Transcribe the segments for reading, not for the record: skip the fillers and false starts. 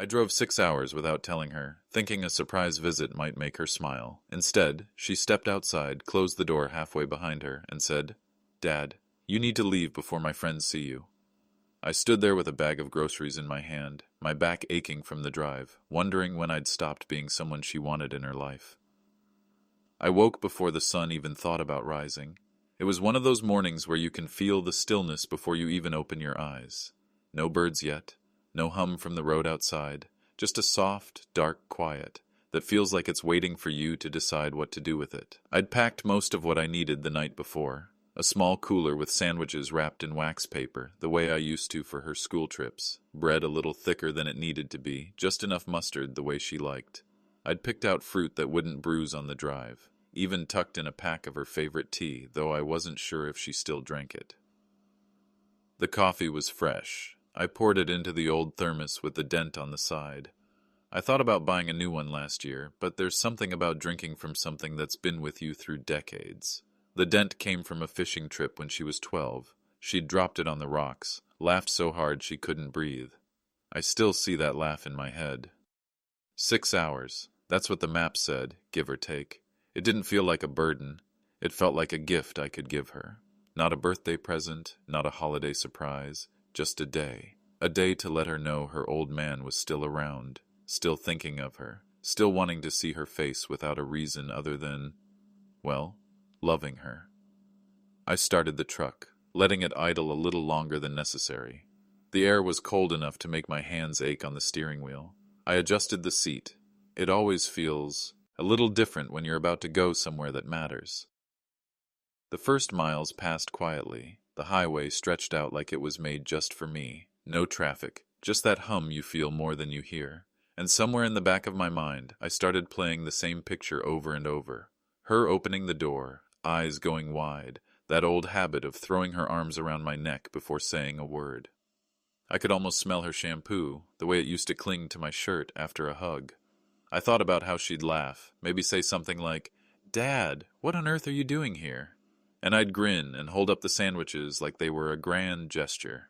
I drove 6 hours without telling her, thinking a surprise visit might make her smile. Instead, she stepped outside, closed the door halfway behind her, and said, "Dad, you need to leave before my friends see you." I stood there with a bag of groceries in my hand, my back aching from the drive, wondering when I'd stopped being someone she wanted in her life. I woke before the sun even thought about rising. It was one of those mornings where you can feel the stillness before you even open your eyes. No birds yet, no hum from the road outside, just a soft, dark quiet that feels like it's waiting for you to decide what to do with it. I'd packed most of what I needed the night before. A small cooler with sandwiches wrapped in wax paper, the way I used to for her school trips. Bread a little thicker than it needed to be, just enough mustard the way she liked. I'd picked out fruit that wouldn't bruise on the drive, even tucked in a pack of her favorite tea, though I wasn't sure if she still drank it. The coffee was fresh. I poured it into the old thermos with the dent on the side. I thought about buying a new one last year, but there's something about drinking from something that's been with you through decades. The dent came from a fishing trip when she was 12. She'd dropped it on the rocks, laughed so hard she couldn't breathe. I still see that laugh in my head. 6 hours. That's what the map said, give or take. It didn't feel like a burden. It felt like a gift I could give her. Not a birthday present, not a holiday surprise, just a day. A day to let her know her old man was still around, still thinking of her, still wanting to see her face without a reason other than, well, loving her. I started the truck, letting it idle a little longer than necessary. The air was cold enough to make my hands ache on the steering wheel. I adjusted the seat. It always feels a little different when you're about to go somewhere that matters. The first miles passed quietly. The highway stretched out like it was made just for me. No traffic, just that hum you feel more than you hear. And somewhere in the back of my mind, I started playing the same picture over and over. Her opening the door, eyes going wide, that old habit of throwing her arms around my neck before saying a word. I could almost smell her shampoo, the way it used to cling to my shirt after a hug. I thought about how she'd laugh, maybe say something like, "Dad, what on earth are you doing here?" And I'd grin and hold up the sandwiches like they were a grand gesture.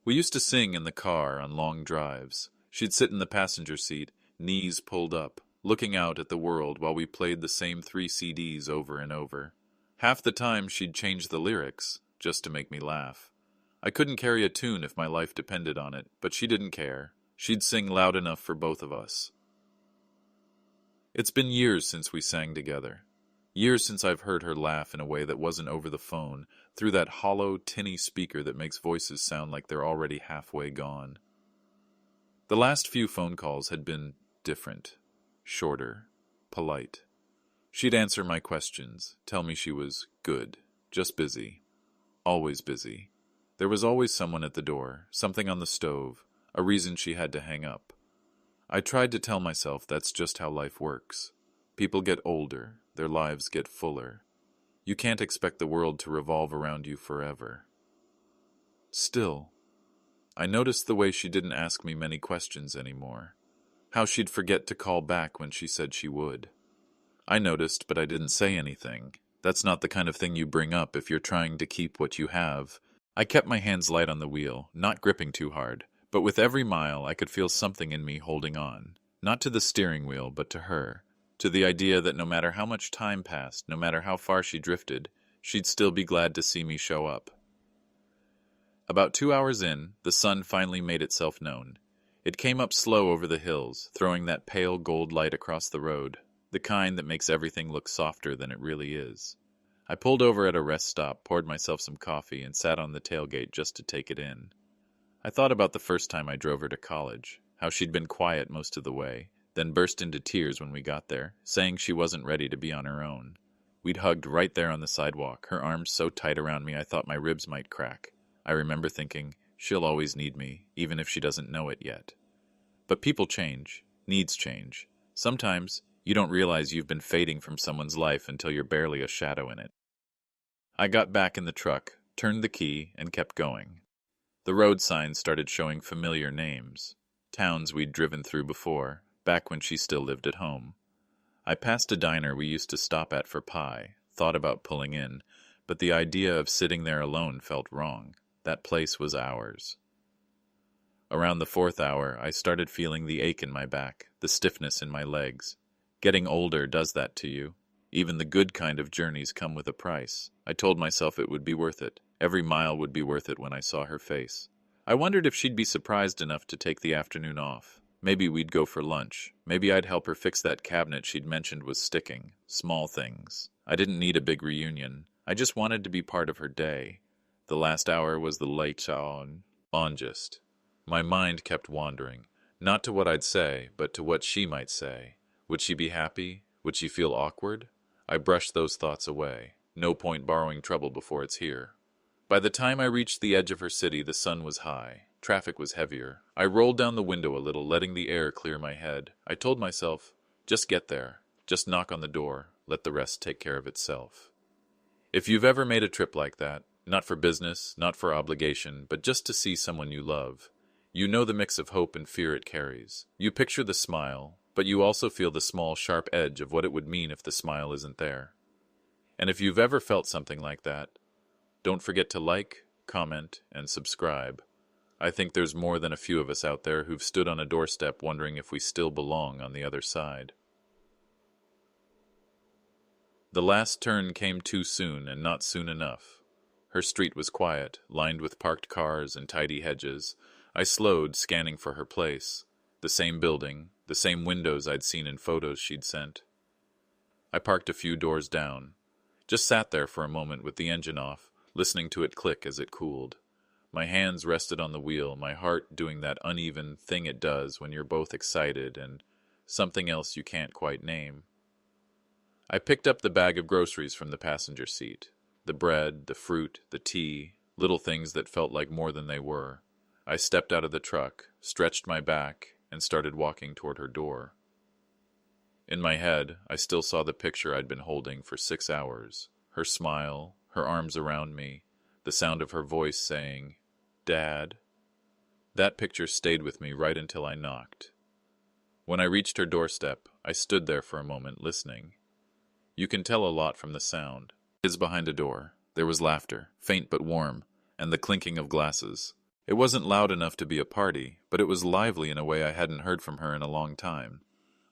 We used to sing in the car on long drives. She'd sit in the passenger seat, knees pulled up, looking out at the world while we played the same 3 CDs over and over. Half the time she'd change the lyrics, just to make me laugh. I couldn't carry a tune if my life depended on it, but she didn't care. She'd sing loud enough for both of us. It's been years since we sang together. Years since I've heard her laugh in a way that wasn't over the phone, through that hollow, tinny speaker that makes voices sound like they're already halfway gone. The last few phone calls had been different, shorter, polite. She'd answer my questions, tell me she was good, just busy. Always busy. There was always someone at the door, something on the stove, a reason she had to hang up. I tried to tell myself that's just how life works. People get older, their lives get fuller. You can't expect the world to revolve around you forever. Still, I noticed the way she didn't ask me many questions anymore. How she'd forget to call back when she said she would. I noticed, but I didn't say anything. That's not the kind of thing you bring up if you're trying to keep what you have. I kept my hands light on the wheel, not gripping too hard, but with every mile I could feel something in me holding on. Not to the steering wheel, but to her. To the idea that no matter how much time passed, no matter how far she drifted, she'd still be glad to see me show up. About 2 hours in, the sun finally made itself known. It came up slow over the hills, throwing that pale gold light across the road, the kind that makes everything look softer than it really is. I pulled over at a rest stop, poured myself some coffee, and sat on the tailgate just to take it in. I thought about the first time I drove her to college, how she'd been quiet most of the way, then burst into tears when we got there, saying she wasn't ready to be on her own. We'd hugged right there on the sidewalk, her arms so tight around me I thought my ribs might crack. I remember thinking, she'll always need me, even if she doesn't know it yet. But people change. Needs change. Sometimes, you don't realize you've been fading from someone's life until you're barely a shadow in it. I got back in the truck, turned the key, and kept going. The road signs started showing familiar names. Towns we'd driven through before, back when she still lived at home. I passed a diner we used to stop at for pie, thought about pulling in, but the idea of sitting there alone felt wrong. That place was ours. Around the fourth hour, I started feeling the ache in my back, the stiffness in my legs. Getting older does that to you. Even the good kind of journeys come with a price. I told myself it would be worth it. Every mile would be worth it when I saw her face. I wondered if she'd be surprised enough to take the afternoon off. Maybe we'd go for lunch. Maybe I'd help her fix that cabinet she'd mentioned was sticking. Small things. I didn't need a big reunion. I just wanted to be part of her day. The last hour was the late on just. My mind kept wandering, not to what I'd say, but to what she might say. Would she be happy? Would she feel awkward? I brushed those thoughts away. No point borrowing trouble before it's here. By the time I reached the edge of her city, the sun was high. Traffic was heavier. I rolled down the window a little, letting the air clear my head. I told myself, just get there. Just knock on the door. Let the rest take care of itself. If you've ever made a trip like that, not for business, not for obligation, but just to see someone you love, you know the mix of hope and fear it carries. You picture the smile, but you also feel the small, sharp edge of what it would mean if the smile isn't there. And if you've ever felt something like that, don't forget to like, comment, and subscribe. I think there's more than a few of us out there who've stood on a doorstep wondering if we still belong on the other side. The last turn came too soon and not soon enough. Her street was quiet, lined with parked cars and tidy hedges. I slowed, scanning for her place. The same building, the same windows I'd seen in photos she'd sent. I parked a few doors down. Just sat there for a moment with the engine off, listening to it click as it cooled. My hands rested on the wheel, my heart doing that uneven thing it does when you're both excited and something else you can't quite name. I picked up the bag of groceries from the passenger seat. The bread, the fruit, the tea, little things that felt like more than they were. I stepped out of the truck, stretched my back, and started walking toward her door. In my head, I still saw the picture I'd been holding for 6 hours. Her smile, her arms around me, the sound of her voice saying, "Dad." That picture stayed with me right until I knocked. When I reached her doorstep, I stood there for a moment listening. You can tell a lot from the sound. It is behind a door. There was laughter, faint but warm, and the clinking of glasses. It wasn't loud enough to be a party, but it was lively in a way I hadn't heard from her in a long time.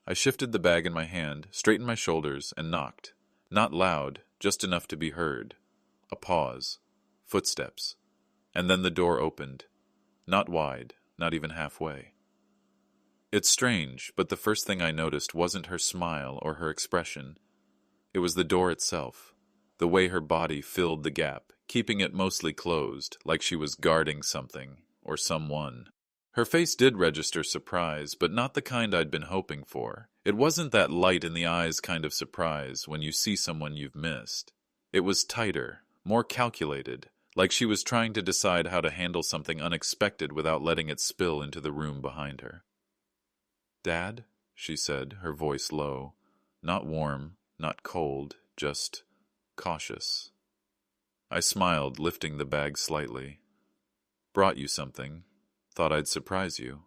I shifted the bag in my hand, straightened my shoulders, and knocked. Not loud, just enough to be heard. A pause. Footsteps. And then the door opened. Not wide, not even halfway. It's strange, but the first thing I noticed wasn't her smile or her expression. It was the door itself. The way her body filled the gap, keeping it mostly closed, like she was guarding something, or someone. Her face did register surprise, but not the kind I'd been hoping for. It wasn't that light in the eyes kind of surprise when you see someone you've missed. It was tighter, more calculated, like she was trying to decide how to handle something unexpected without letting it spill into the room behind her. "Dad?" she said, her voice low. Not warm, not cold, just cautious. I smiled, lifting the bag slightly. "Brought you something. Thought I'd surprise you."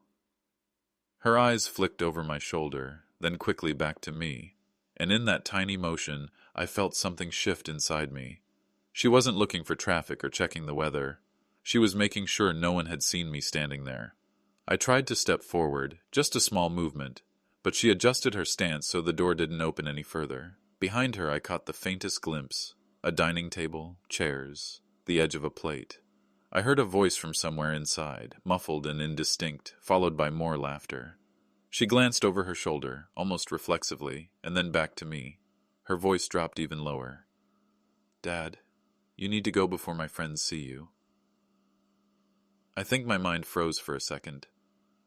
Her eyes flicked over my shoulder, then quickly back to me, and in that tiny motion, I felt something shift inside me. She wasn't looking for traffic or checking the weather. She was making sure no one had seen me standing there. I tried to step forward, just a small movement, but she adjusted her stance so the door didn't open any further. Behind her, I caught the faintest glimpse. A dining table, chairs, the edge of a plate. I heard a voice from somewhere inside, muffled and indistinct, followed by more laughter. She glanced over her shoulder, almost reflexively, and then back to me. Her voice dropped even lower. "Dad, you need to go before my friends see you." I think my mind froze for a second.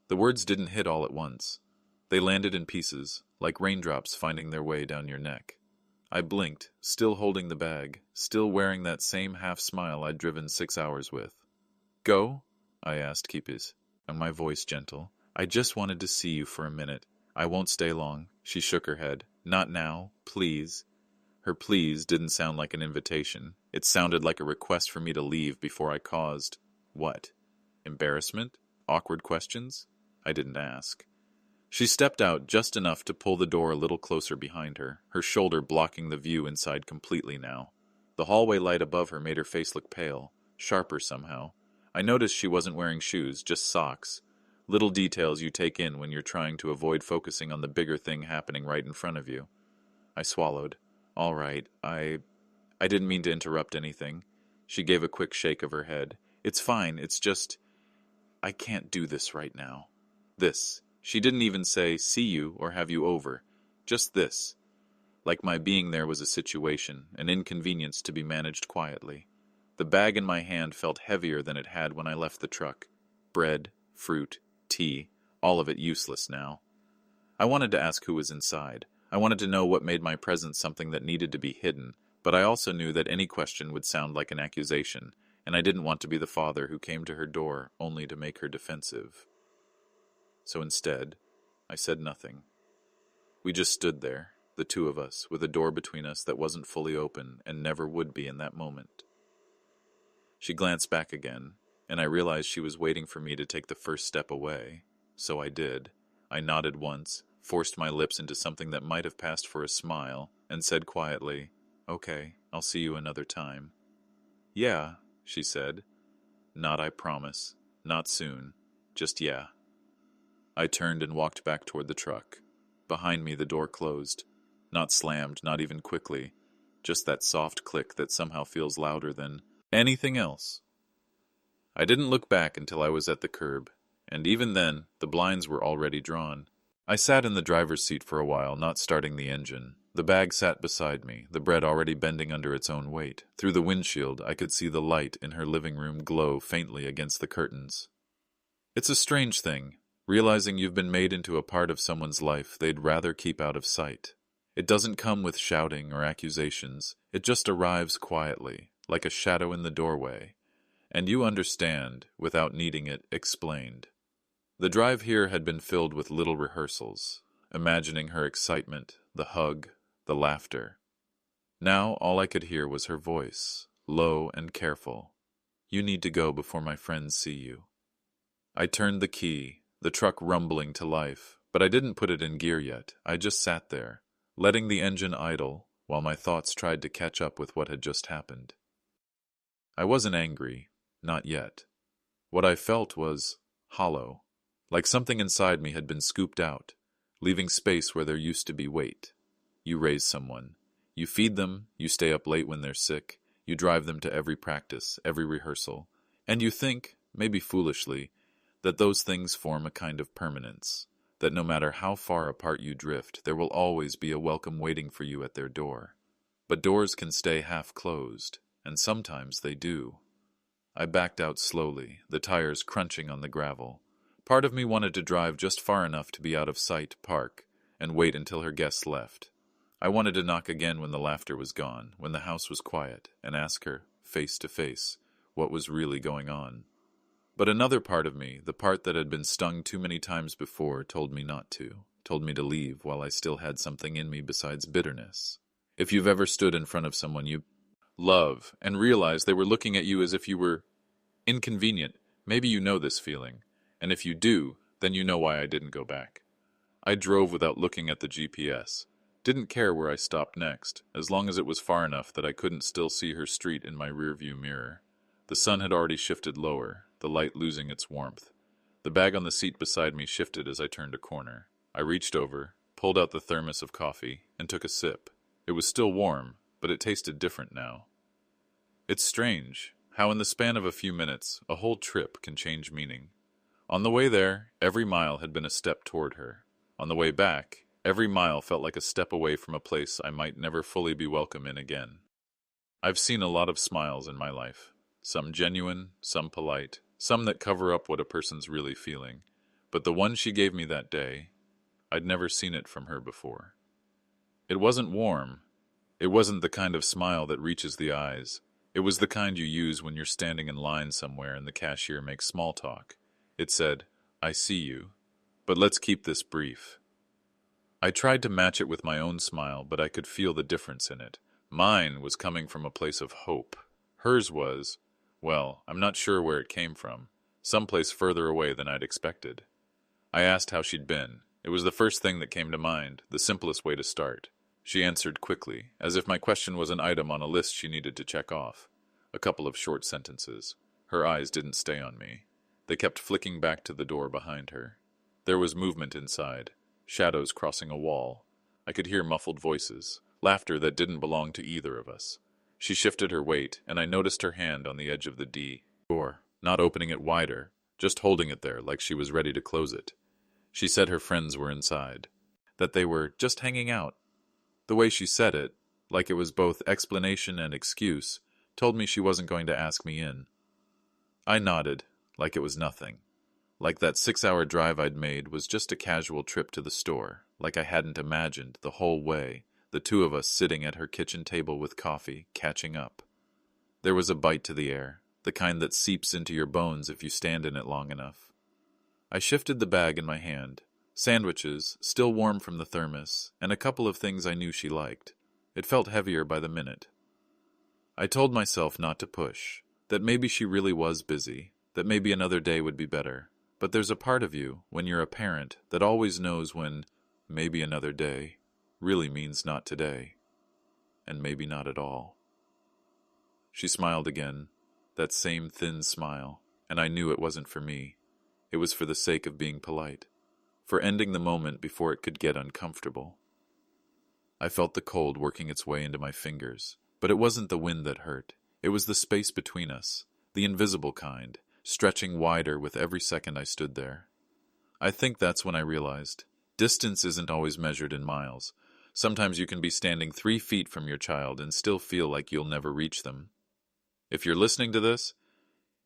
The words didn't hit all at once. They landed in pieces, like raindrops finding their way down your neck. I blinked, still holding the bag, still wearing that same half-smile I'd driven 6 hours with. "Go?" I asked Kipis, and my voice gentle. "I just wanted to see you for a minute. I won't stay long." She shook her head. "Not now, please." Her please didn't sound like an invitation. It sounded like a request for me to leave before I caused... what? Embarrassment? Awkward questions? I didn't ask. She stepped out just enough to pull the door a little closer behind her, her shoulder blocking the view inside completely now. The hallway light above her made her face look pale, sharper somehow. I noticed she wasn't wearing shoes, just socks. Little details you take in when you're trying to avoid focusing on the bigger thing happening right in front of you. I swallowed. All right, I didn't mean to interrupt anything. She gave a quick shake of her head. It's fine, it's just, I can't do this right now. This. She didn't even say, see you or have you over. Just this. Like my being there was a situation, an inconvenience to be managed quietly. The bag in my hand felt heavier than it had when I left the truck. Bread, fruit, tea, all of it useless now. I wanted to ask who was inside. I wanted to know what made my presence something that needed to be hidden, but I also knew that any question would sound like an accusation, and I didn't want to be the father who came to her door only to make her defensive. So instead, I said nothing. We just stood there, the two of us, with a door between us that wasn't fully open and never would be in that moment. She glanced back again, and I realized she was waiting for me to take the first step away. So I did. I nodded once, forced my lips into something that might have passed for a smile, and said quietly, "Okay, I'll see you another time." "Yeah," she said. "Not I promise. Not soon. Just yeah." I turned and walked back toward the truck. Behind me the door closed. Not slammed, not even quickly. Just that soft click that somehow feels louder than anything else. I didn't look back until I was at the curb, and even then, the blinds were already drawn. I sat in the driver's seat for a while, not starting the engine. The bag sat beside me, the bread already bending under its own weight. Through the windshield, I could see the light in her living room glow faintly against the curtains. It's a strange thing, realizing you've been made into a part of someone's life they'd rather keep out of sight. It doesn't come with shouting or accusations. It just arrives quietly, like a shadow in the doorway. And you understand, without needing it explained. The drive here had been filled with little rehearsals, imagining her excitement, the hug, the laughter. Now all I could hear was her voice, low and careful. "You need to go before my friends see you." I turned the key, the truck rumbling to life, but I didn't put it in gear yet. I just sat there, letting the engine idle, while my thoughts tried to catch up with what had just happened. I wasn't angry, not yet. What I felt was hollow, like something inside me had been scooped out, leaving space where there used to be weight. You raise someone. You feed them, you stay up late when they're sick, you drive them to every practice, every rehearsal, and you think, maybe foolishly, that those things form a kind of permanence, that no matter how far apart you drift, there will always be a welcome waiting for you at their door. But doors can stay half closed, and sometimes they do. I backed out slowly, the tires crunching on the gravel. Part of me wanted to drive just far enough to be out of sight, park, and wait until her guests left. I wanted to knock again when the laughter was gone, when the house was quiet, and ask her, face to face, what was really going on. But another part of me, the part that had been stung too many times before, told me not to, told me to leave while I still had something in me besides bitterness. If you've ever stood in front of someone you love and realized they were looking at you as if you were inconvenient, maybe you know this feeling. And if you do, then you know why I didn't go back. I drove without looking at the GPS. Didn't care where I stopped next, as long as it was far enough that I couldn't still see her street in my rearview mirror. The sun had already shifted lower, the light losing its warmth. The bag on the seat beside me shifted as I turned a corner. I reached over, pulled out the thermos of coffee, and took a sip. It was still warm, but it tasted different now. It's strange how in the span of a few minutes, a whole trip can change meaning. On the way there, every mile had been a step toward her. On the way back, every mile felt like a step away from a place I might never fully be welcome in again. I've seen a lot of smiles in my life. Some genuine, some polite, some that cover up what a person's really feeling. But the one she gave me that day, I'd never seen it from her before. It wasn't warm. It wasn't the kind of smile that reaches the eyes. It was the kind you use when you're standing in line somewhere and the cashier makes small talk. It said, "I see you, but let's keep this brief." I tried to match it with my own smile, but I could feel the difference in it. Mine was coming from a place of hope. Hers was, well, I'm not sure where it came from, someplace further away than I'd expected. I asked how she'd been. It was the first thing that came to mind, the simplest way to start. She answered quickly, as if my question was an item on a list she needed to check off. A couple of short sentences. Her eyes didn't stay on me. They kept flicking back to the door behind her. There was movement inside, shadows crossing a wall. I could hear muffled voices, laughter that didn't belong to either of us. She shifted her weight, and I noticed her hand on the edge of the door, not opening it wider, just holding it there like she was ready to close it. She said her friends were inside, that they were just hanging out. The way she said it, like it was both explanation and excuse, told me she wasn't going to ask me in. I nodded, like it was nothing. Like that 6-hour drive I'd made was just a casual trip to the store, like I hadn't imagined the whole way, the two of us sitting at her kitchen table with coffee, catching up. There was a bite to the air, the kind that seeps into your bones if you stand in it long enough. I shifted the bag in my hand, sandwiches, still warm from the thermos, and a couple of things I knew she liked. It felt heavier by the minute. I told myself not to push, that maybe she really was busy, that maybe another day would be better. But there's a part of you, when you're a parent, that always knows when maybe another day really means not today, and maybe not at all. She smiled again, that same thin smile, and I knew it wasn't for me. It was for the sake of being polite, for ending the moment before it could get uncomfortable. I felt the cold working its way into my fingers, but it wasn't the wind that hurt. It was the space between us, the invisible kind, stretching wider with every second I stood there. I think that's when I realized, distance isn't always measured in miles. Sometimes you can be standing 3 feet from your child and still feel like you'll never reach them. If you're listening to this,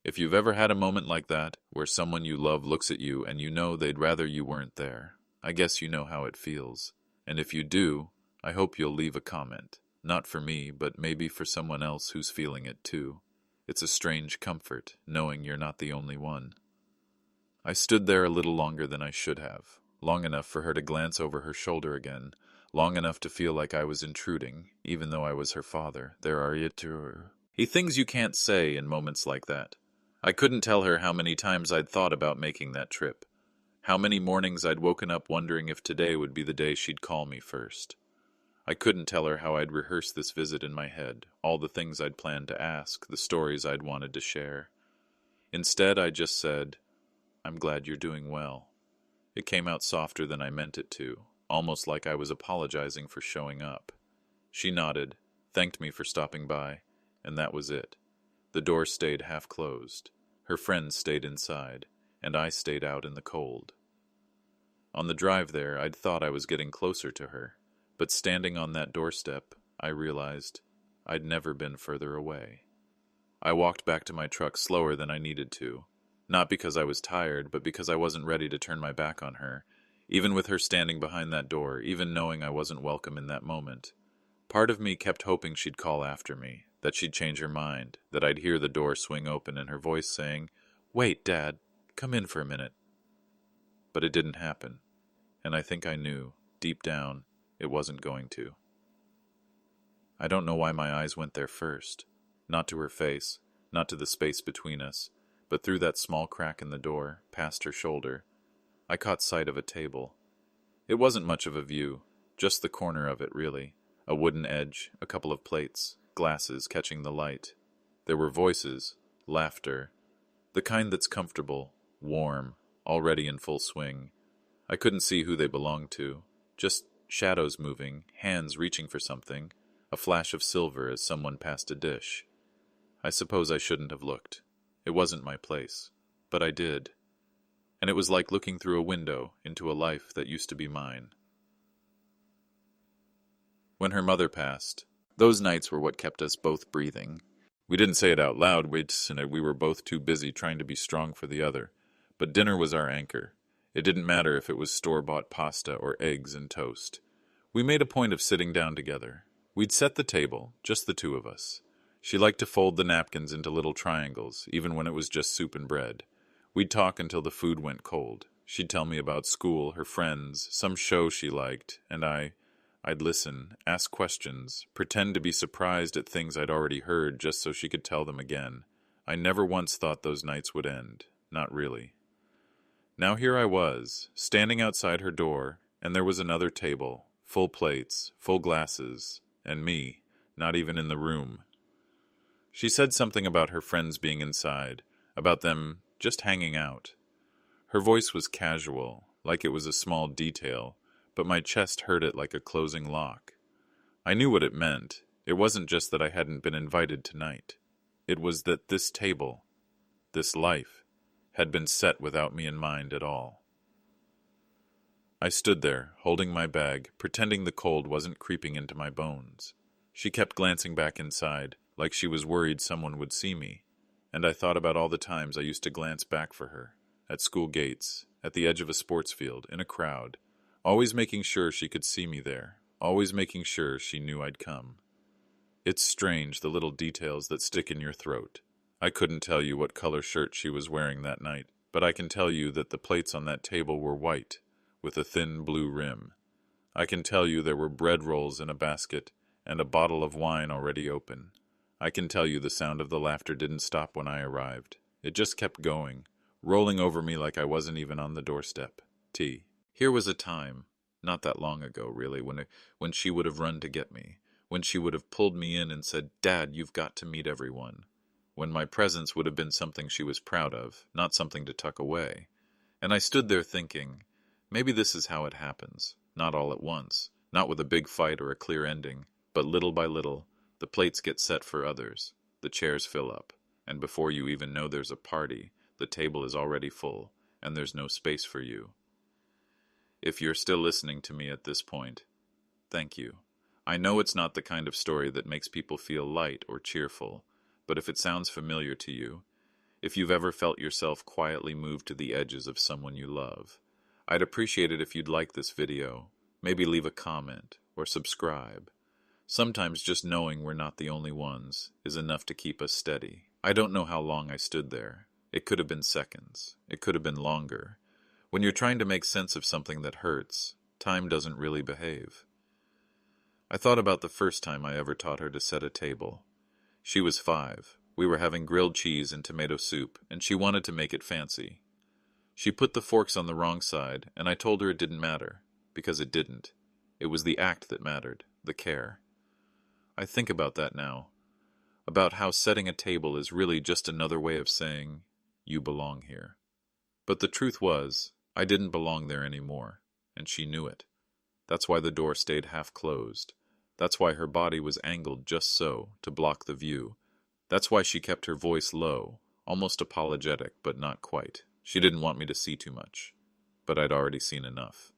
if you've ever had a moment like that, where someone you love looks at you and you know they'd rather you weren't there, I guess you know how it feels. And if you do, I hope you'll leave a comment. Not for me, but maybe for someone else who's feeling it too. It's a strange comfort, knowing you're not the only one. I stood there a little longer than I should have, long enough for her to glance over her shoulder again, long enough to feel like I was intruding, even though I was her father. There are things you can't say in moments like that. I couldn't tell her how many times I'd thought about making that trip, how many mornings I'd woken up wondering if today would be the day she'd call me first. I couldn't tell her how I'd rehearsed this visit in my head, all the things I'd planned to ask, the stories I'd wanted to share. Instead, I just said, "I'm glad you're doing well." It came out softer than I meant it to, almost like I was apologizing for showing up. She nodded, thanked me for stopping by, and that was it. The door stayed half closed. Her friends stayed inside, and I stayed out in the cold. On the drive there, I'd thought I was getting closer to her. But standing on that doorstep, I realized I'd never been further away. I walked back to my truck slower than I needed to, not because I was tired, but because I wasn't ready to turn my back on her, even with her standing behind that door, even knowing I wasn't welcome in that moment. Part of me kept hoping she'd call after me, that she'd change her mind, that I'd hear the door swing open and her voice saying, "Wait, Dad, come in for a minute." But it didn't happen, and I think I knew, deep down, it wasn't going to. I don't know why my eyes went there first. Not to her face, not to the space between us, but through that small crack in the door, past her shoulder. I caught sight of a table. It wasn't much of a view, just the corner of it, really. A wooden edge, a couple of plates, glasses catching the light. There were voices, laughter, the kind that's comfortable, warm, already in full swing. I couldn't see who they belonged to, just shadows moving, hands reaching for something, a flash of silver as someone passed a dish. I suppose I shouldn't have looked. It wasn't my place, but I did. And it was like looking through a window into a life that used to be mine. When her mother passed, those nights were what kept us both breathing. We didn't say it out loud, we were both too busy trying to be strong for the other, but dinner was our anchor. It didn't matter if it was store-bought pasta or eggs and toast. We made a point of sitting down together. We'd set the table, just the two of us. She liked to fold the napkins into little triangles, even when it was just soup and bread. We'd talk until the food went cold. She'd tell me about school, her friends, some show she liked, and I'd listen, ask questions, pretend to be surprised at things I'd already heard just so she could tell them again. I never once thought those nights would end. Not really. Now here I was, standing outside her door, and there was another table, full plates, full glasses, and me, not even in the room. She said something about her friends being inside, about them just hanging out. Her voice was casual, like it was a small detail, but my chest heard it like a closing lock. I knew what it meant. It wasn't just that I hadn't been invited tonight. It was that this table, this life, had been set without me in mind at all. I stood there, holding my bag, pretending the cold wasn't creeping into my bones. She kept glancing back inside, like she was worried someone would see me, and I thought about all the times I used to glance back for her, at school gates, at the edge of a sports field, in a crowd, always making sure she could see me there, always making sure she knew I'd come. It's strange, the little details that stick in your throat. I couldn't tell you what color shirt she was wearing that night, but I can tell you that the plates on that table were white, with a thin blue rim. I can tell you there were bread rolls in a basket, and a bottle of wine already open. I can tell you the sound of the laughter didn't stop when I arrived. It just kept going, rolling over me like I wasn't even on the doorstep. Here was a time, not that long ago really, when she would have run to get me, when she would have pulled me in and said, "Dad, you've got to meet everyone," when my presence would have been something she was proud of, not something to tuck away. And I stood there thinking, maybe this is how it happens, not all at once, not with a big fight or a clear ending, but little by little, the plates get set for others, the chairs fill up, and before you even know there's a party, the table is already full, and there's no space for you. If you're still listening to me at this point, thank you. I know it's not the kind of story that makes people feel light or cheerful, but if it sounds familiar to you, if you've ever felt yourself quietly moved to the edges of someone you love, I'd appreciate it if you'd like this video, maybe leave a comment or subscribe. Sometimes just knowing we're not the only ones is enough to keep us steady. I don't know how long I stood there. It could have been seconds. It could have been longer. When you're trying to make sense of something that hurts, time doesn't really behave. I thought about the first time I ever taught her to set a table. She was 5. We were having grilled cheese and tomato soup, and she wanted to make it fancy. She put the forks on the wrong side, and I told her it didn't matter, because it didn't. It was the act that mattered, the care. I think about that now, about how setting a table is really just another way of saying, you belong here. But the truth was, I didn't belong there anymore, and she knew it. That's why the door stayed half closed. That's why her body was angled just so, to block the view. That's why she kept her voice low, almost apologetic, but not quite. She didn't want me to see too much, but I'd already seen enough.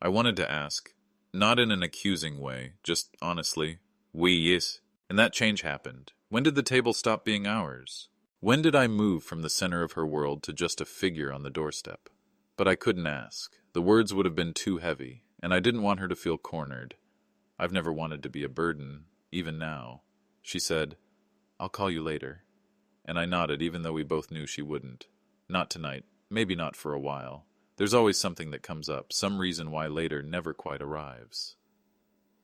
I wanted to ask, not in an accusing way, just honestly, oui, yes. And that change happened. When did the table stop being ours? When did I move from the center of her world to just a figure on the doorstep? But I couldn't ask. The words would have been too heavy, and I didn't want her to feel cornered. I've never wanted to be a burden, even now. She said, "I'll call you later." And I nodded, even though we both knew she wouldn't. Not tonight, maybe not for a while. There's always something that comes up, some reason why later never quite arrives.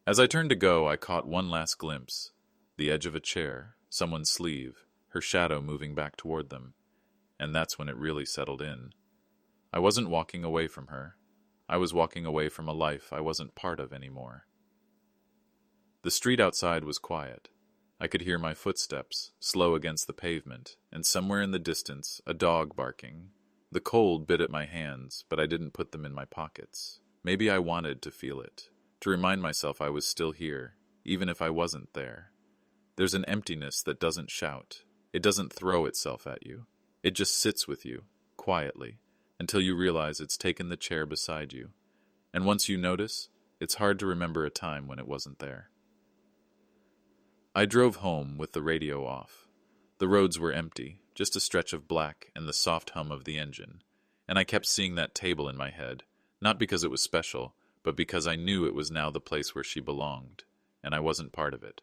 As I turned to go, I caught one last glimpse. The edge of a chair, someone's sleeve, her shadow moving back toward them. And that's when it really settled in. I wasn't walking away from her. I was walking away from a life I wasn't part of anymore. The street outside was quiet. I could hear my footsteps, slow against the pavement, and somewhere in the distance, a dog barking. The cold bit at my hands, but I didn't put them in my pockets. Maybe I wanted to feel it, to remind myself I was still here, even if I wasn't there. There's an emptiness that doesn't shout. It doesn't throw itself at you. It just sits with you, quietly, until you realize it's taken the chair beside you. And once you notice, it's hard to remember a time when it wasn't there. I drove home with the radio off. The roads were empty, just a stretch of black and the soft hum of the engine. And I kept seeing that table in my head, not because it was special, but because I knew it was now the place where she belonged, and I wasn't part of it.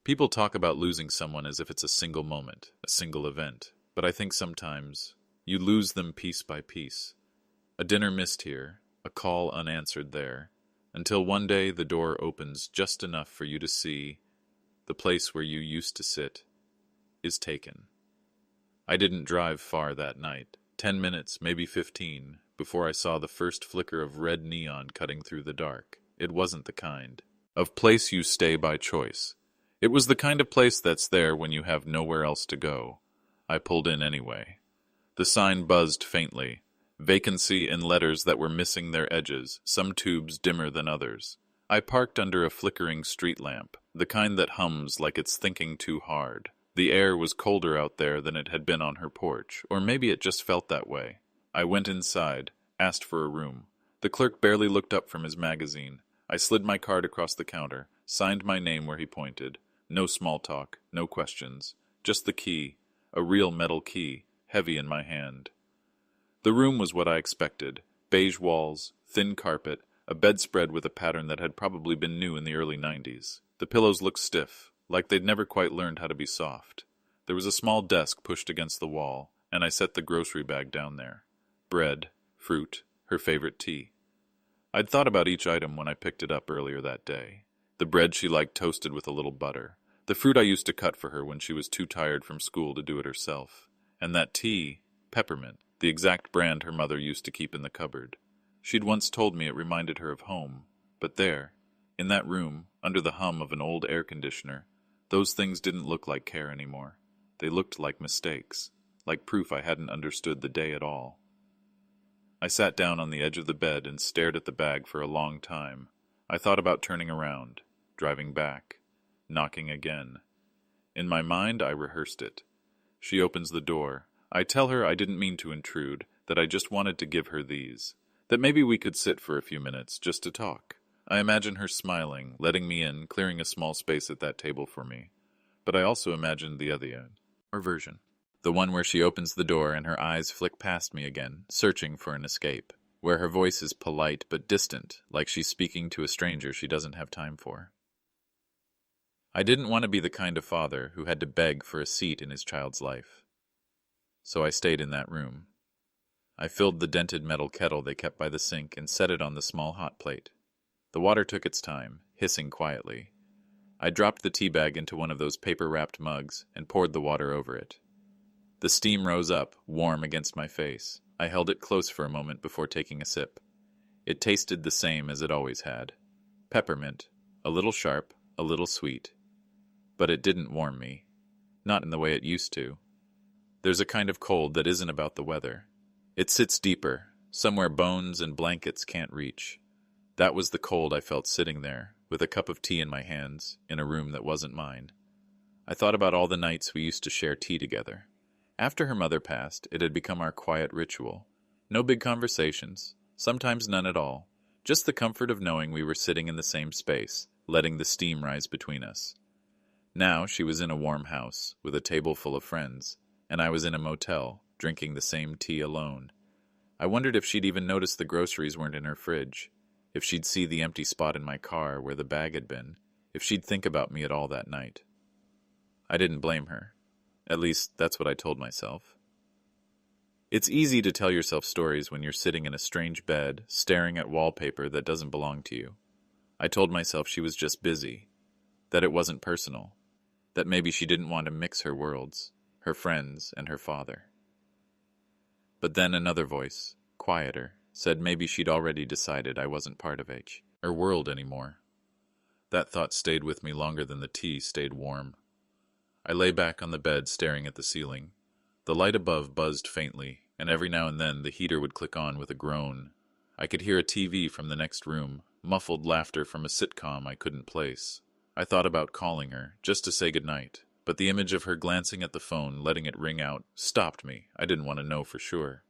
People talk about losing someone as if it's a single moment, a single event, but I think sometimes you lose them piece by piece. A dinner missed here, a call unanswered there, until one day the door opens just enough for you to see the place where you used to sit is taken. I didn't drive far that night, 10 minutes, maybe 15, before I saw the first flicker of red neon cutting through the dark. It wasn't the kind of place you stay by choice. It was the kind of place that's there when you have nowhere else to go. I pulled in anyway. The sign buzzed faintly. Vacancy in letters that were missing their edges, some tubes dimmer than others. I parked under a flickering street lamp, the kind that hums like it's thinking too hard. The air was colder out there than it had been on her porch, or maybe it just felt that way. I went inside, asked for a room. The clerk barely looked up from his magazine. I slid my card across the counter, signed my name where he pointed. No small talk, no questions. Just the key, a real metal key, heavy in my hand. The room was what I expected. Beige walls, thin carpet, a bedspread with a pattern that had probably been new in the early 90s. The pillows looked stiff, like they'd never quite learned how to be soft. There was a small desk pushed against the wall, and I set the grocery bag down there. Bread, fruit, her favorite tea. I'd thought about each item when I picked it up earlier that day. The bread she liked toasted with a little butter. The fruit I used to cut for her when she was too tired from school to do it herself. And that tea, peppermint, the exact brand her mother used to keep in the cupboard. She'd once told me it reminded her of home. But there, in that room, under the hum of an old air conditioner, those things didn't look like care anymore. They looked like mistakes, like proof I hadn't understood the day at all. I sat down on the edge of the bed and stared at the bag for a long time. I thought about turning around, driving back, knocking again. In my mind, I rehearsed it. She opens the door. I tell her I didn't mean to intrude, that I just wanted to give her these, that maybe we could sit for a few minutes just to talk. I imagine her smiling, letting me in, clearing a small space at that table for me. But I also imagined the other end, or version. The one where she opens the door and her eyes flick past me again, searching for an escape. Where her voice is polite but distant, like she's speaking to a stranger she doesn't have time for. I didn't want to be the kind of father who had to beg for a seat in his child's life. So I stayed in that room. I filled the dented metal kettle they kept by the sink and set it on the small hot plate. The water took its time, hissing quietly. I dropped the tea bag into one of those paper-wrapped mugs and poured the water over it. The steam rose up, warm against my face. I held it close for a moment before taking a sip. It tasted the same as it always had. Peppermint, a little sharp, a little sweet. But it didn't warm me. Not in the way it used to. There's a kind of cold that isn't about the weather. It sits deeper, somewhere bones and blankets can't reach. That was the cold I felt sitting there, with a cup of tea in my hands, in a room that wasn't mine. I thought about all the nights we used to share tea together. After her mother passed, it had become our quiet ritual. No big conversations, sometimes none at all. Just the comfort of knowing we were sitting in the same space, letting the steam rise between us. Now she was in a warm house, with a table full of friends, and I was in a motel, drinking the same tea alone. I wondered if she'd even notice the groceries weren't in her fridge, if she'd see the empty spot in my car where the bag had been, if she'd think about me at all that night. I didn't blame her. At least, that's what I told myself. It's easy to tell yourself stories when you're sitting in a strange bed, staring at wallpaper that doesn't belong to you. I told myself she was just busy, that it wasn't personal, that maybe she didn't want to mix her worlds, her friends and her father. But then another voice, quieter, said maybe she'd already decided I wasn't part of her world anymore. That thought stayed with me longer than the tea stayed warm. I lay back on the bed staring at the ceiling. The light above buzzed faintly, and every now and then the heater would click on with a groan. I could hear a TV from the next room, muffled laughter from a sitcom I couldn't place. I thought about calling her, just to say goodnight, but the image of her glancing at the phone, letting it ring out, stopped me. I didn't want to know for sure.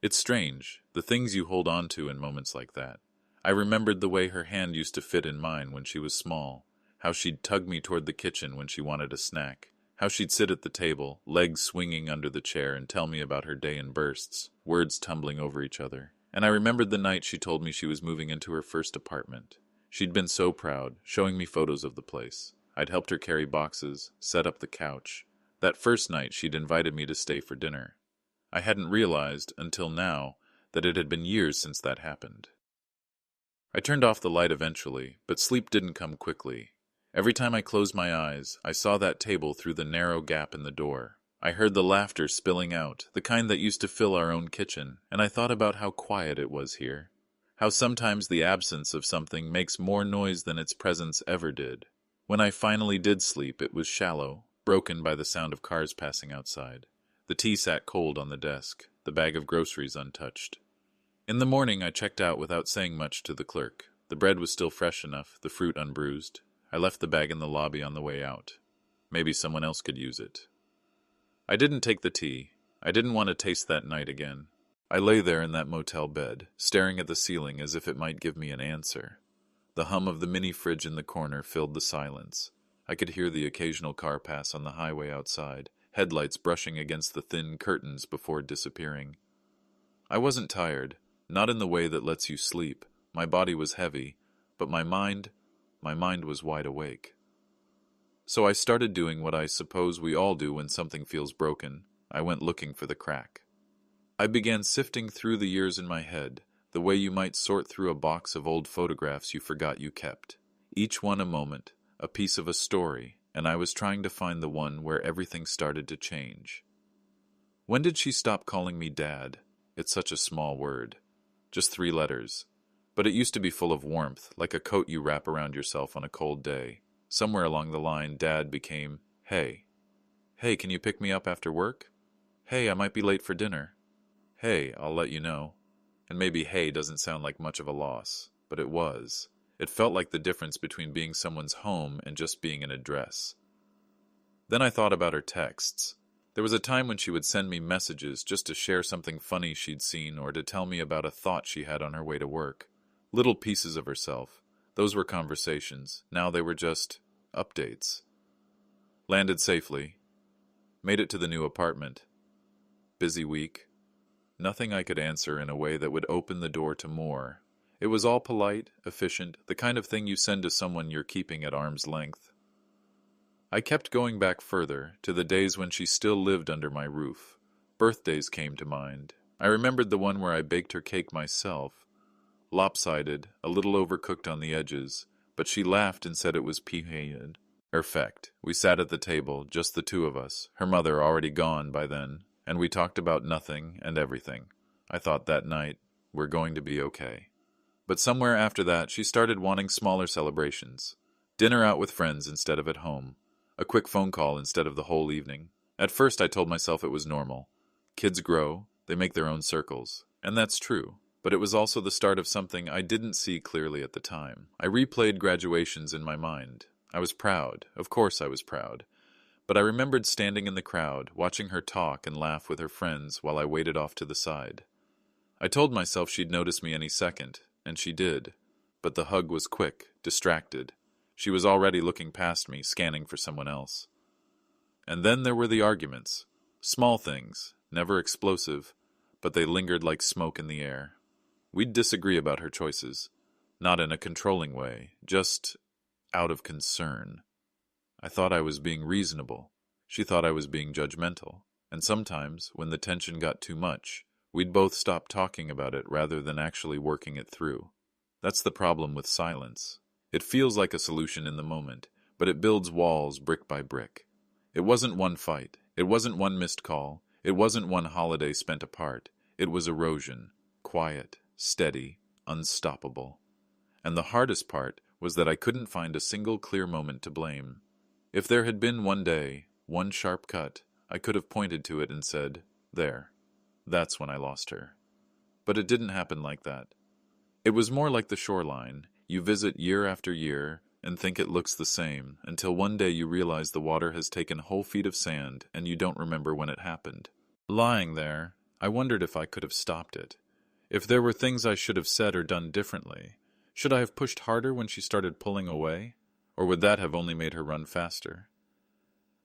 It's strange, the things you hold on to in moments like that. I remembered the way her hand used to fit in mine when she was small, how she'd tug me toward the kitchen when she wanted a snack, how she'd sit at the table, legs swinging under the chair, and tell me about her day in bursts, words tumbling over each other. And I remembered the night she told me she was moving into her first apartment. She'd been so proud, showing me photos of the place. I'd helped her carry boxes, set up the couch. That first night she'd invited me to stay for dinner. I hadn't realized, until now, that it had been years since that happened. I turned off the light eventually, but sleep didn't come quickly. Every time I closed my eyes, I saw that table through the narrow gap in the door. I heard the laughter spilling out, the kind that used to fill our own kitchen, and I thought about how quiet it was here. How sometimes the absence of something makes more noise than its presence ever did. When I finally did sleep, it was shallow, broken by the sound of cars passing outside. The tea sat cold on the desk, the bag of groceries untouched. In the morning, I checked out without saying much to the clerk. The bread was still fresh enough, the fruit unbruised. I left the bag in the lobby on the way out. Maybe someone else could use it. I didn't take the tea. I didn't want to taste that night again. I lay there in that motel bed, staring at the ceiling as if it might give me an answer. The hum of the mini fridge in the corner filled the silence. I could hear the occasional car pass on the highway outside, headlights brushing against the thin curtains before disappearing. I wasn't tired, not in the way that lets you sleep. My body was heavy, but my mind was wide awake. So I started doing what I suppose we all do when something feels broken. I went looking for the crack. I began sifting through the years in my head, the way you might sort through a box of old photographs you forgot you kept. Each one a moment, a piece of a story, and I was trying to find the one where everything started to change. When did she stop calling me Dad? It's such a small word. Just 3 letters. But it used to be full of warmth, like a coat you wrap around yourself on a cold day. Somewhere along the line, Dad became, Hey. Hey, can you pick me up after work? Hey, I might be late for dinner. Hey, I'll let you know. And maybe hey doesn't sound like much of a loss, but it was. It felt like the difference between being someone's home and just being an address. Then I thought about her texts. There was a time when she would send me messages just to share something funny she'd seen or to tell me about a thought she had on her way to work. Little pieces of herself. Those were conversations. Now they were just updates. Landed safely. Made it to the new apartment. Busy week. Nothing I could answer in a way that would open the door to more. It was all polite, efficient, the kind of thing you send to someone you're keeping at arm's length. I kept going back further, to the days when she still lived under my roof. Birthdays came to mind. I remembered the one where I baked her cake myself. Lopsided, a little overcooked on the edges, but she laughed and said it was perfect. We sat at the table, just the 2 of us, her mother already gone by then, and we talked about nothing and everything. I thought that night, we're going to be okay. But somewhere after that, she started wanting smaller celebrations. Dinner out with friends instead of at home. A quick phone call instead of the whole evening. At first I told myself it was normal. Kids grow, they make their own circles. And that's true. But it was also the start of something I didn't see clearly at the time. I replayed graduations in my mind. I was proud. Of course I was proud. But I remembered standing in the crowd, watching her talk and laugh with her friends while I waited off to the side. I told myself she'd notice me any second, and she did. But the hug was quick, distracted. She was already looking past me, scanning for someone else. And then there were the arguments. Small things, never explosive, but they lingered like smoke in the air. We'd disagree about her choices. Not in a controlling way, just out of concern. I thought I was being reasonable. She thought I was being judgmental. And sometimes, when the tension got too much, we'd both stop talking about it rather than actually working it through. That's the problem with silence. It feels like a solution in the moment, but it builds walls brick by brick. It wasn't one fight. It wasn't one missed call. It wasn't one holiday spent apart. It was erosion. Quiet, steady, unstoppable. And the hardest part was that I couldn't find a single clear moment to blame. If there had been one day, one sharp cut, I could have pointed to it and said, there. That's when I lost her. But it didn't happen like that. It was more like the shoreline. You visit year after year and think it looks the same, until one day you realize the water has taken whole feet of sand and you don't remember when it happened. Lying there, I wondered if I could have stopped it. If there were things I should have said or done differently. Should I have pushed harder when she started pulling away? Or would that have only made her run faster?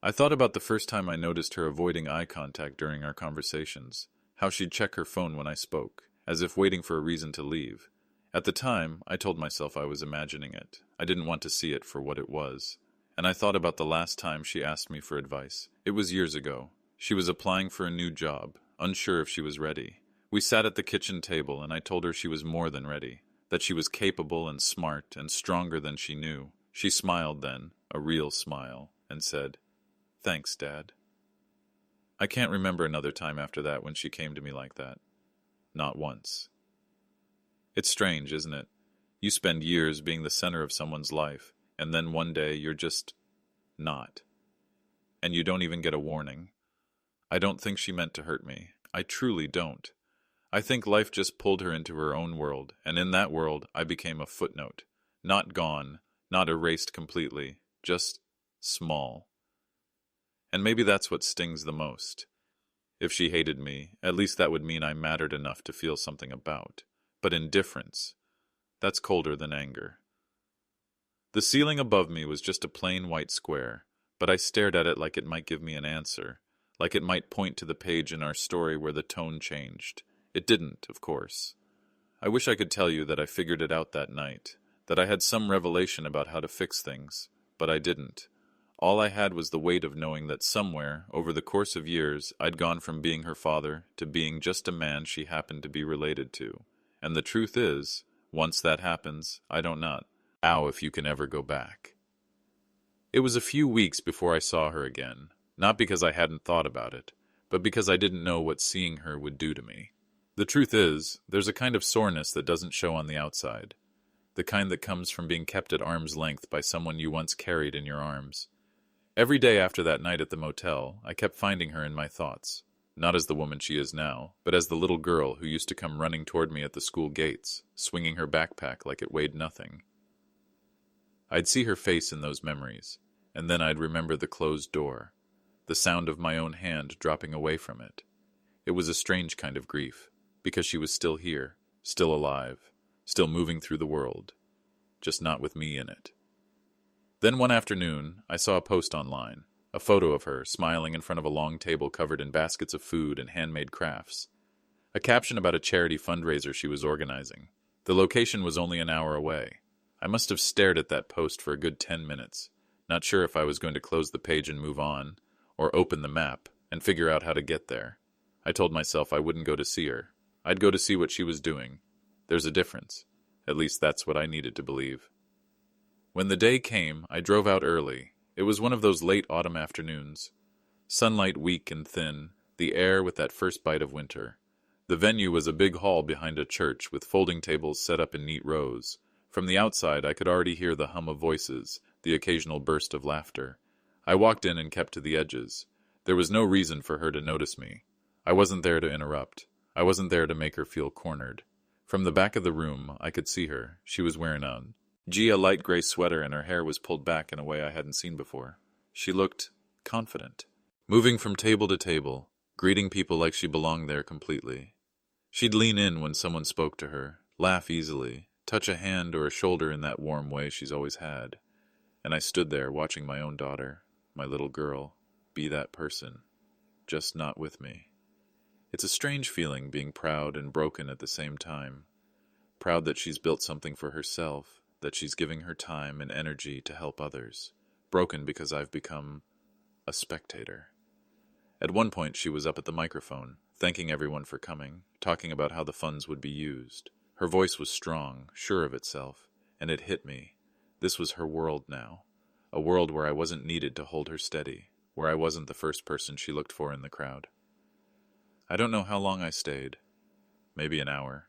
I thought about the first time I noticed her avoiding eye contact during our conversations, how she'd check her phone when I spoke, as if waiting for a reason to leave. At the time, I told myself I was imagining it. I didn't want to see it for what it was. And I thought about the last time she asked me for advice. It was years ago. She was applying for a new job, unsure if she was ready. We sat at the kitchen table and I told her she was more than ready, that she was capable and smart and stronger than she knew. She smiled then, a real smile, and said, "Thanks, Dad." I can't remember another time after that when she came to me like that. Not once. It's strange, isn't it? You spend years being the center of someone's life, and then one day you're just not. And you don't even get a warning. I don't think she meant to hurt me. I truly don't. I think life just pulled her into her own world, and in that world I became a footnote. Not gone, not erased completely, just small. And maybe that's what stings the most. If she hated me, at least that would mean I mattered enough to feel something about. But indifference, that's colder than anger. The ceiling above me was just a plain white square, but I stared at it like it might give me an answer, like it might point to the page in our story where the tone changed. It didn't, of course. I wish I could tell you that I figured it out that night, that I had some revelation about how to fix things, but I didn't. All I had was the weight of knowing that somewhere, over the course of years, I'd gone from being her father to being just a man she happened to be related to. And the truth is, once that happens, I don't know how if you can ever go back. It was a few weeks before I saw her again, not because I hadn't thought about it, but because I didn't know what seeing her would do to me. The truth is, there's a kind of soreness that doesn't show on the outside, the kind that comes from being kept at arm's length by someone you once carried in your arms. Every day after that night at the motel, I kept finding her in my thoughts, not as the woman she is now, but as the little girl who used to come running toward me at the school gates, swinging her backpack like it weighed nothing. I'd see her face in those memories, and then I'd remember the closed door, the sound of my own hand dropping away from it. It was a strange kind of grief, because she was still here, still alive, still moving through the world, just not with me in it. Then one afternoon, I saw a post online, a photo of her smiling in front of a long table covered in baskets of food and handmade crafts. A caption about a charity fundraiser she was organizing. The location was only an hour away. I must have stared at that post for a good 10 minutes, not sure if I was going to close the page and move on, or open the map and figure out how to get there. I told myself I wouldn't go to see her. I'd go to see what she was doing. There's a difference. At least that's what I needed to believe. When the day came, I drove out early. It was one of those late autumn afternoons. Sunlight weak and thin, the air with that first bite of winter. The venue was a big hall behind a church with folding tables set up in neat rows. From the outside, I could already hear the hum of voices, the occasional burst of laughter. I walked in and kept to the edges. There was no reason for her to notice me. I wasn't there to interrupt. I wasn't there to make her feel cornered. From the back of the room, I could see her. She was wearing a light gray sweater and her hair was pulled back in a way I hadn't seen before. She looked confident, moving from table to table, greeting people like she belonged there completely. She'd lean in when someone spoke to her, laugh easily, touch a hand or a shoulder in that warm way she's always had. And I stood there watching my own daughter, my little girl, be that person, just not with me. It's a strange feeling being proud and broken at the same time. Proud that she's built something for herself, that she's giving her time and energy to help others. Broken because I've become a spectator. At one point she was up at the microphone, thanking everyone for coming, talking about how the funds would be used. Her voice was strong, sure of itself, and it hit me. This was her world now. A world where I wasn't needed to hold her steady, where I wasn't the first person she looked for in the crowd. I don't know how long I stayed. Maybe an hour.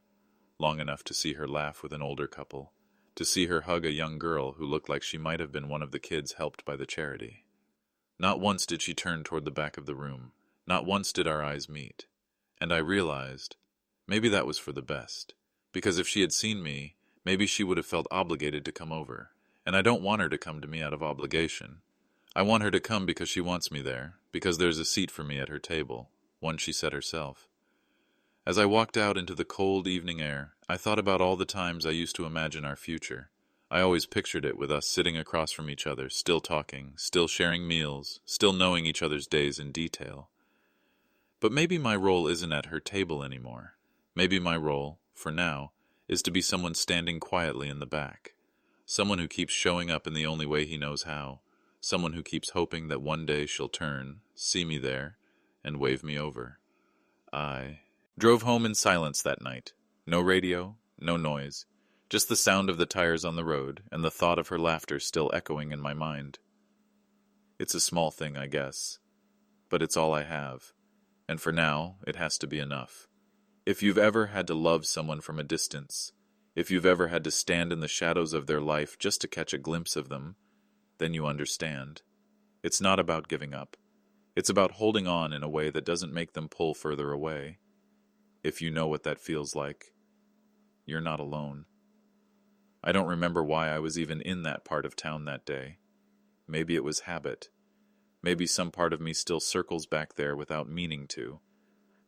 Long enough to see her laugh with an older couple, to see her hug a young girl who looked like she might have been one of the kids helped by the charity. Not once did she turn toward the back of the room. Not once did our eyes meet. And I realized, maybe that was for the best. Because if she had seen me, maybe she would have felt obligated to come over. And I don't want her to come to me out of obligation. I want her to come because she wants me there, because there's a seat for me at her table, one she set herself. As I walked out into the cold evening air, I thought about all the times I used to imagine our future. I always pictured it with us sitting across from each other, still talking, still sharing meals, still knowing each other's days in detail. But maybe my role isn't at her table anymore. Maybe my role, for now, is to be someone standing quietly in the back. Someone who keeps showing up in the only way he knows how. Someone who keeps hoping that one day she'll turn, see me there, and wave me over. I drove home in silence that night. No radio, no noise. Just the sound of the tires on the road, and the thought of her laughter still echoing in my mind. It's a small thing, I guess. But it's all I have. And for now, it has to be enough. If you've ever had to love someone from a distance, if you've ever had to stand in the shadows of their life just to catch a glimpse of them, then you understand. It's not about giving up. It's about holding on in a way that doesn't make them pull further away. If you know what that feels like, you're not alone. I don't remember why I was even in that part of town that day. Maybe it was habit. Maybe some part of me still circles back there without meaning to.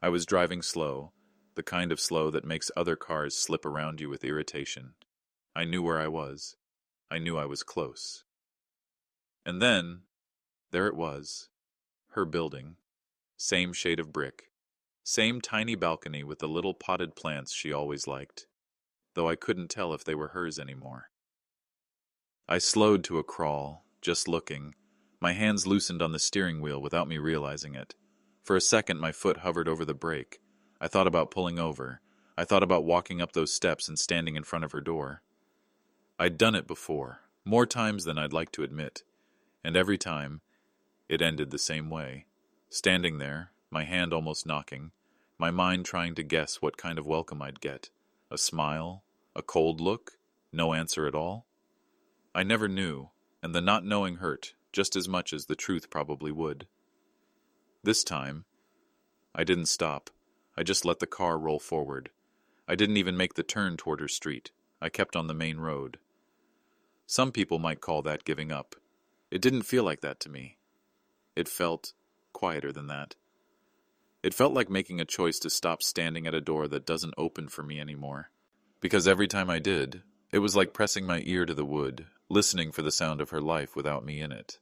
I was driving slow, the kind of slow that makes other cars slip around you with irritation. I knew where I was. I knew I was close. And then, there it was. Her building. Same shade of brick. Same tiny balcony with the little potted plants she always liked, though I couldn't tell if they were hers anymore. I slowed to a crawl, just looking. My hands loosened on the steering wheel without me realizing it. For a second, my foot hovered over the brake. I thought about pulling over. I thought about walking up those steps and standing in front of her door. I'd done it before, more times than I'd like to admit, and every time, it ended the same way. Standing there, my hand almost knocking, my mind trying to guess what kind of welcome I'd get. A smile? A cold look? No answer at all? I never knew, and the not knowing hurt just as much as the truth probably would. This time, I didn't stop. I just let the car roll forward. I didn't even make the turn toward her street. I kept on the main road. Some people might call that giving up. It didn't feel like that to me. It felt quieter than that. It felt like making a choice to stop standing at a door that doesn't open for me anymore. Because every time I did, it was like pressing my ear to the wood, listening for the sound of her life without me in it.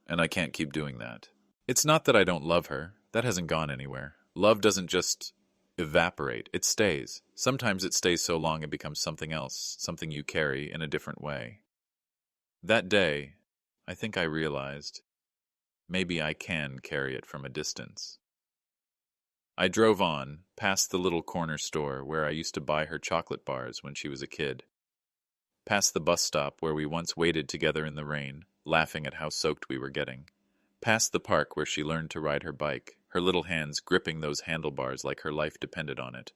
And I can't keep doing that. It's not that I don't love her. That hasn't gone anywhere. Love doesn't just evaporate. It stays. Sometimes it stays so long it becomes something else, something you carry in a different way. That day, I think I realized, maybe I can carry it from a distance. I drove on, past the little corner store where I used to buy her chocolate bars when she was a kid. Past the bus stop where we once waited together in the rain, laughing at how soaked we were getting. Past the park where she learned to ride her bike, her little hands gripping those handlebars like her life depended on it.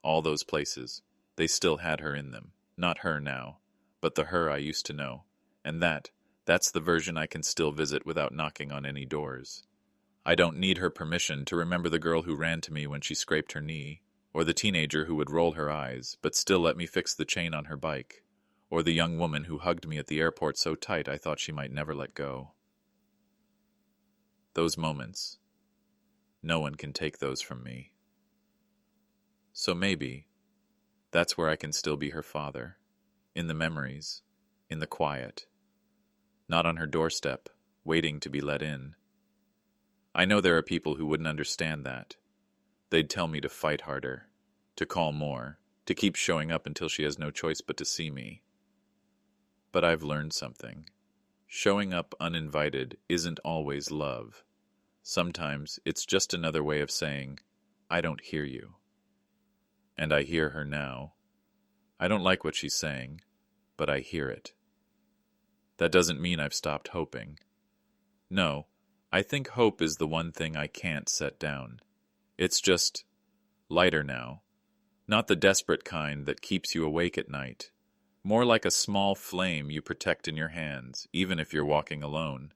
All those places, they still had her in them. Not her now, but the her I used to know. And that's the version I can still visit without knocking on any doors. I don't need her permission to remember the girl who ran to me when she scraped her knee, or the teenager who would roll her eyes, but still let me fix the chain on her bike, or the young woman who hugged me at the airport so tight I thought she might never let go. Those moments, no one can take those from me. So maybe, that's where I can still be her father, in the memories, in the quiet. Not on her doorstep, waiting to be let in. I know there are people who wouldn't understand that. They'd tell me to fight harder, to call more, to keep showing up until she has no choice but to see me. But I've learned something. Showing up uninvited isn't always love. Sometimes it's just another way of saying, I don't hear you. And I hear her now. I don't like what she's saying, but I hear it. That doesn't mean I've stopped hoping. No, I think hope is the one thing I can't set down. It's just lighter now. Not the desperate kind that keeps you awake at night. More like a small flame you protect in your hands, even if you're walking alone.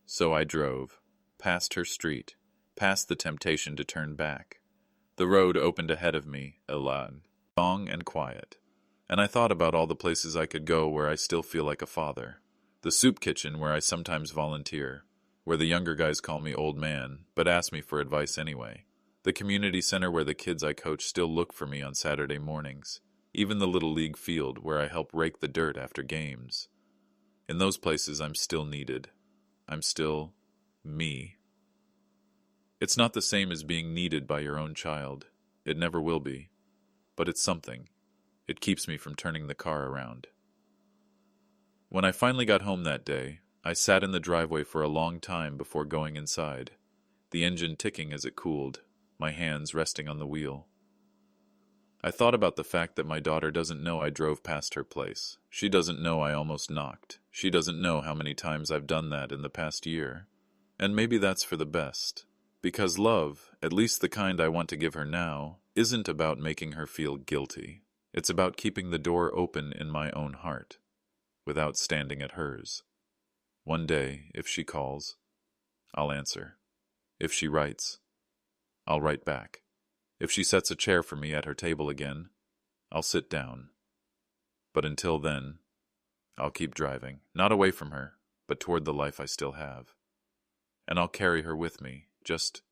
So I drove, past her street, past the temptation to turn back. The road opened ahead of me, long and quiet. And I thought about all the places I could go where I still feel like a father. The soup kitchen where I sometimes volunteer, where the younger guys call me old man, but ask me for advice anyway. The community center where the kids I coach still look for me on Saturday mornings. Even the Little League field where I help rake the dirt after games. In those places I'm still needed. I'm still me. It's not the same as being needed by your own child. It never will be. But it's something. It keeps me from turning the car around. When I finally got home that day, I sat in the driveway for a long time before going inside, the engine ticking as it cooled, my hands resting on the wheel. I thought about the fact that my daughter doesn't know I drove past her place. She doesn't know I almost knocked. She doesn't know how many times I've done that in the past year. And maybe that's for the best. Because love, at least the kind I want to give her now, isn't about making her feel guilty. It's about keeping the door open in my own heart, without standing at hers. One day, if she calls, I'll answer. If she writes, I'll write back. If she sets a chair for me at her table again, I'll sit down. But until then, I'll keep driving, not away from her, but toward the life I still have. And I'll carry her with me, just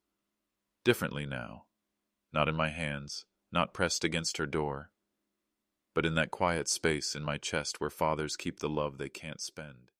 differently now. Not in my hands, not pressed against her door, but in that quiet space in my chest where fathers keep the love they can't spend.